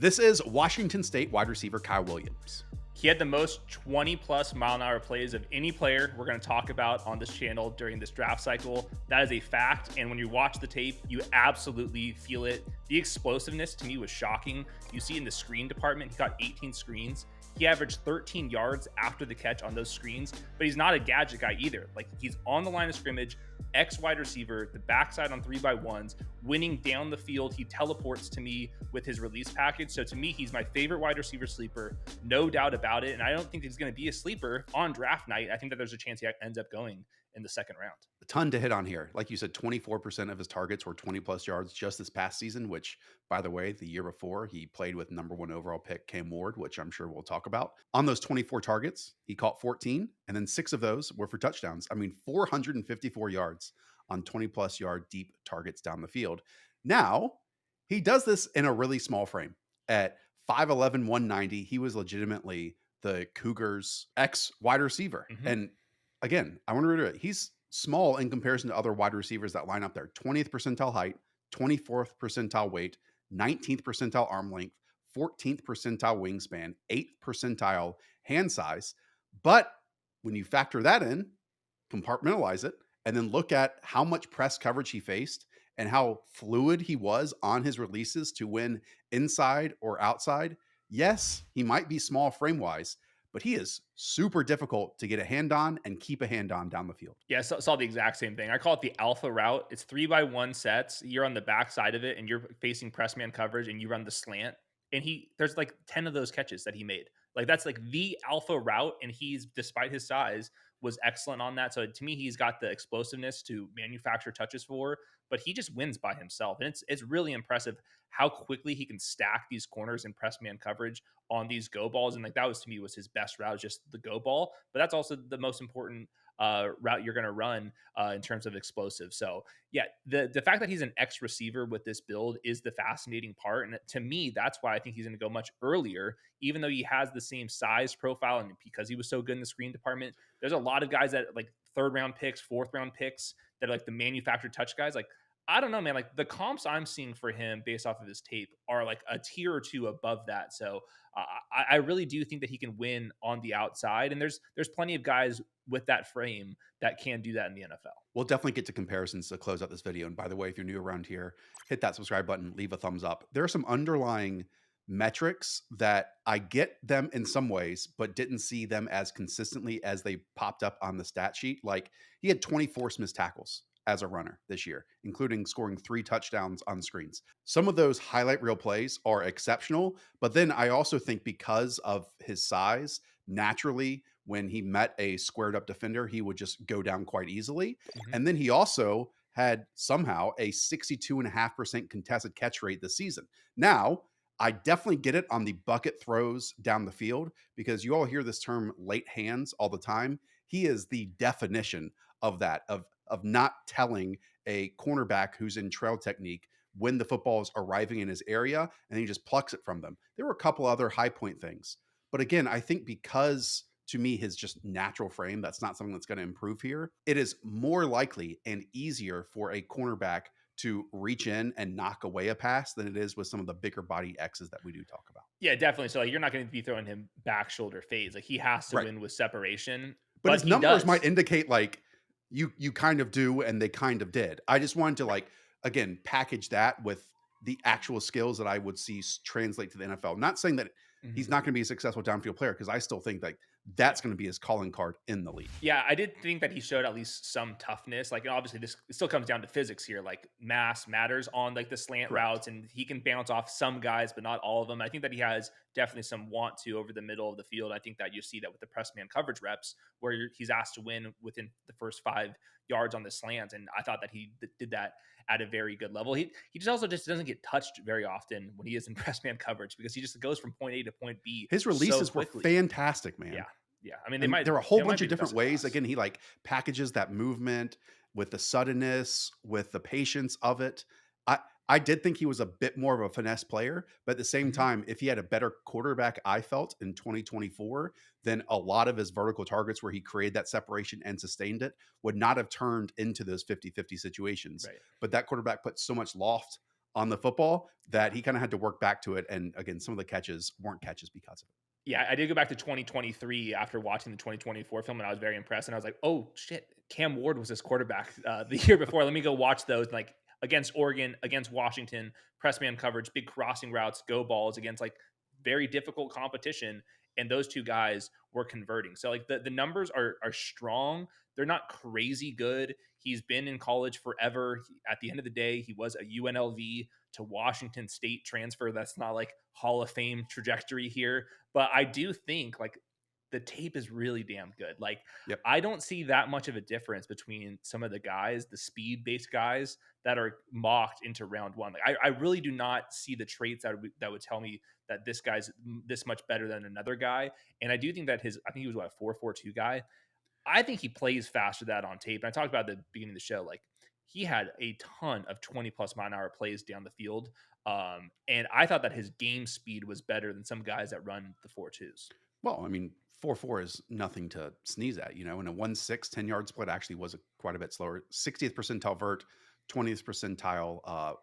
This is Washington State wide receiver Kyle Williams. He had the most 20-plus mile-an-hour plays of any player we're going to talk about on this channel during this draft cycle. That is a fact, and when you watch the tape, you absolutely feel it. The explosiveness, to me, was shocking. You see in the screen department, he got 18 screens. He averaged 13 yards after the catch on those screens, but he's not a gadget guy either. Like, he's on the line of scrimmage, wide receiver, the backside on 3x1s, winning down the field. He teleports to me with his release package. So to me, he's my favorite wide receiver sleeper, no doubt about it. And I don't think he's going to be a sleeper on draft night. I think that there's a chance he ends up going in the second round. A ton to hit on here. Like you said, 24% of his targets were 20 plus yards just this past season, which, by the way, the year before he played with number 1 overall pick Cam Ward, which I'm sure we'll talk about. On those 24 targets, he caught 14, and then 6 of those were for touchdowns. I mean, 454 yards on 20 plus yard deep targets down the field. Now, he does this in a really small frame. At 5'11", 190, he was legitimately the Cougars' ex wide receiver. Mm-hmm. And again, I want to reiterate, he's small in comparison to other wide receivers that line up there. 20th percentile height, 24th percentile weight, 19th percentile arm length, 14th percentile wingspan, 8th percentile hand size. But when you factor that in, compartmentalize it, and then look at how much press coverage he faced and how fluid he was on his releases to win inside or outside. Yes, he might be small frame-wise, but he is super difficult to get a hand on and keep a hand on down the field. Yeah, saw the exact same thing. I call it the alpha route. It's 3x1 sets. You're on the back side of it and you're facing press man coverage and you run the slant. And there's like 10 of those catches that he made. Like, that's like the alpha route. And he's, despite his size, was excellent on that. So to me, he's got the explosiveness to manufacture touches for, but he just wins by himself. And it's really impressive how quickly he can stack these corners and press man coverage on these go balls. And like, that was, to me, was his best route, just the go ball. But that's also the most important route you're going to run in terms of explosive. So yeah, the fact that he's an X receiver with this build is the fascinating part. And to me, that's why I think he's going to go much earlier, even though he has the same size profile. And because he was so good in the screen department, there's a lot of guys that like 3rd round picks, 4th round picks that are like the manufactured touch guys. Like, I don't know, man, like the comps I'm seeing for him based off of his tape are like a tier or 2 above that. So I really do think that he can win on the outside. And there's plenty of guys with that frame that can do that in the NFL. We'll definitely get to comparisons to close out this video. And by the way, if you're new around here, hit that subscribe button, leave a thumbs up. There are some underlying metrics that I get them in some ways, but didn't see them as consistently as they popped up on the stat sheet. Like, he had 24 missed tackles as a runner this year, including scoring 3 touchdowns on screens. Some of those highlight reel plays are exceptional, but then I also think because of his size, naturally, when he met a squared up defender, he would just go down quite easily. Mm-hmm. And then he also had somehow a 62.5% contested catch rate this season. Now, I definitely get it on the bucket throws down the field, because you all hear this term late hands all the time. He is the definition of that, of not telling a cornerback who's in trail technique when the football is arriving in his area, and he just plucks it from them. There were a couple other high point things. But again, I think because, to me, his just natural frame, that's not something that's going to improve here. It is more likely and easier for a cornerback to reach in and knock away a pass than it is with some of the bigger body X's that we do talk about. Yeah, definitely. So like, you're not going to be throwing him back shoulder fades. Like, he has to win with separation. But his numbers might indicate like you kind of do and they kind of did. I just wanted to like, again, package that with the actual skills that I would see translate to the NFL. Not saying that he's not going to be a successful downfield player, because I still think like that's going to be his calling card in the league. Yeah, I did think that he showed at least some toughness. Like, obviously, this still comes down to physics here. Like, mass matters on like the slant routes, and he can bounce off some guys, but not all of them. I think that he has definitely some want to over the middle of the field. I think that you see that with the press man coverage reps, where he's asked to win within the first 5 yards on the slant, and I thought that he did that at a very good level. He just also just doesn't get touched very often when he is in press man coverage, because he just goes from point A to point B. His releases were fantastic, man. Yeah. I mean, there are a whole bunch of different ways. Again, he like packages that movement with the suddenness, with the patience of it. I did think he was a bit more of a finesse player, but at the same time, if he had a better quarterback, I felt in 2024, then a lot of his vertical targets where he created that separation and sustained it would not have turned into those 50-50 situations. Right. But that quarterback put so much loft on the football that he kind of had to work back to it. And again, some of the catches weren't catches because of it. Yeah, I did go back to 2023 after watching the 2024 film, and I was very impressed. And I was like, "Oh shit, Cam Ward was his quarterback the year before. Let me go watch those." Like against Oregon, against Washington, press man coverage, big crossing routes, go balls against like very difficult competition, and those two guys were converting. So like the numbers are strong. They're not crazy good. He's been in college forever. At the end of the day, he was a UNLV to Washington State transfer. That's not like Hall of Fame trajectory here, but I do think like the tape is really damn good. Like Yep. I don't see that much of a difference between some of the guys, the speed based guys that are mocked into round one. Like I really do not see the traits that would tell me that this guy's this much better than another guy. And I do think that I think he was what, a 4.42 guy. I think he plays faster than that on tape. And I talked about at the beginning of the show, like he had a ton of 20 plus mile an hour plays down the field. And I thought that his game speed was better than some guys that run the 4.2s. Well, I mean, 4.4 is nothing to sneeze at, and a 1.6 10-yard split actually was quite a bit slower. 60th percentile vert, 20th percentile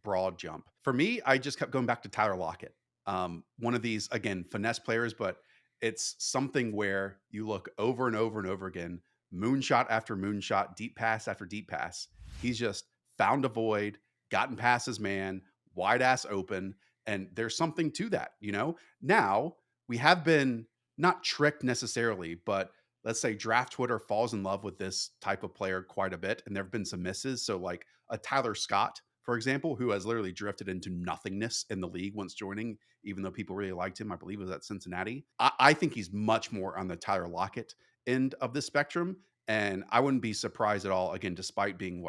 broad jump. For me, I just kept going back to Tyler Lockett. One of these, again, finesse players, but it's something where you look over and over and over again, moonshot after moonshot, deep pass after deep pass. He's just found a void, gotten past his man, wide ass open. And there's something to that. Now, we have been not tricked necessarily, but let's say draft Twitter falls in love with this type of player quite a bit. And there have been some misses. So, like a Tyler Scott, for example, who has literally drifted into nothingness in the league once joining, even though people really liked him. I believe it was at Cincinnati. I think he's much more on the Tyler Lockett end of the spectrum. And I wouldn't be surprised at all, again, despite being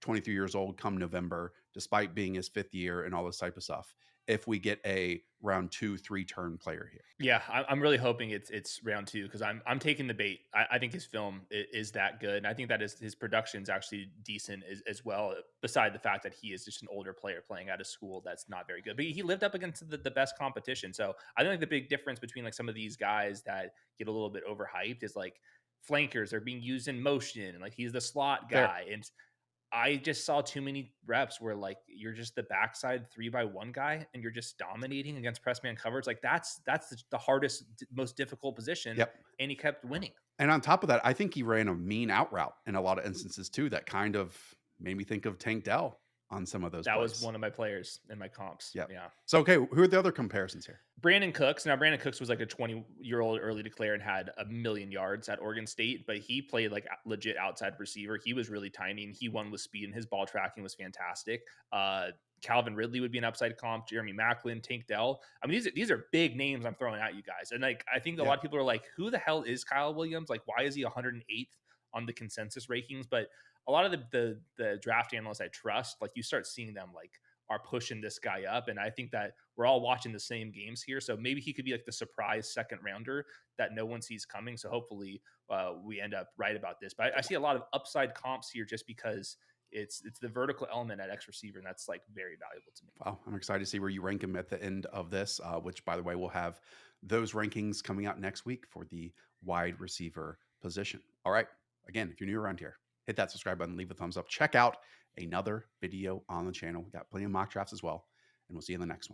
23 years old come November, despite being his fifth year and all this type of stuff, if we get a round 2, 3 turn player here. Yeah, I'm really hoping it's round two because I'm taking the bait. I think his film is that good, and I think that his production is actually decent as well. Beside the fact that he is just an older player playing at a school that's not very good, but he lived up against the best competition. So I think the big difference between like some of these guys that get a little bit overhyped is like flankers are being used in motion, and like he's the slot Fair. guy, and I just saw too many reps where like you're just the backside 3x1 guy and you're just dominating against press man coverage. Like that's the hardest, most difficult position, Yep. and he kept winning. And on top of that, I think he ran a mean out route in a lot of instances too. That kind of made me think of Tank Dell on some of those That was plays. one of my players in my comps. Yep. Yeah. So, okay, who are the other comparisons here? Brandon Cooks. Now, Brandon Cooks was like a 20-year-old early declare and had a million yards at Oregon State, but he played like legit outside receiver. He was really tiny and he won with speed and his ball tracking was fantastic. Calvin Ridley would be an upside comp, Jeremy Maclin, Tank Dell. I mean, these are big names I'm throwing at you guys. And like, I think a lot of people are like, who the hell is Kyle Williams? Like, why is he 108th on the consensus rankings? But a lot of the draft analysts I trust, like you start seeing them like are pushing this guy up. And I think that we're all watching the same games here. So maybe he could be like the surprise second rounder that no one sees coming. So hopefully we end up right about this. But I see a lot of upside comps here just because it's the vertical element at X receiver, and that's like very valuable to me. Wow, I'm excited to see where you rank him at the end of this, which, by the way, we'll have those rankings coming out next week for the wide receiver position. All right. Again, if you're new around here, hit that subscribe button, leave a thumbs up. Check out another video on the channel. We got plenty of mock drafts as well, and we'll see you in the next one.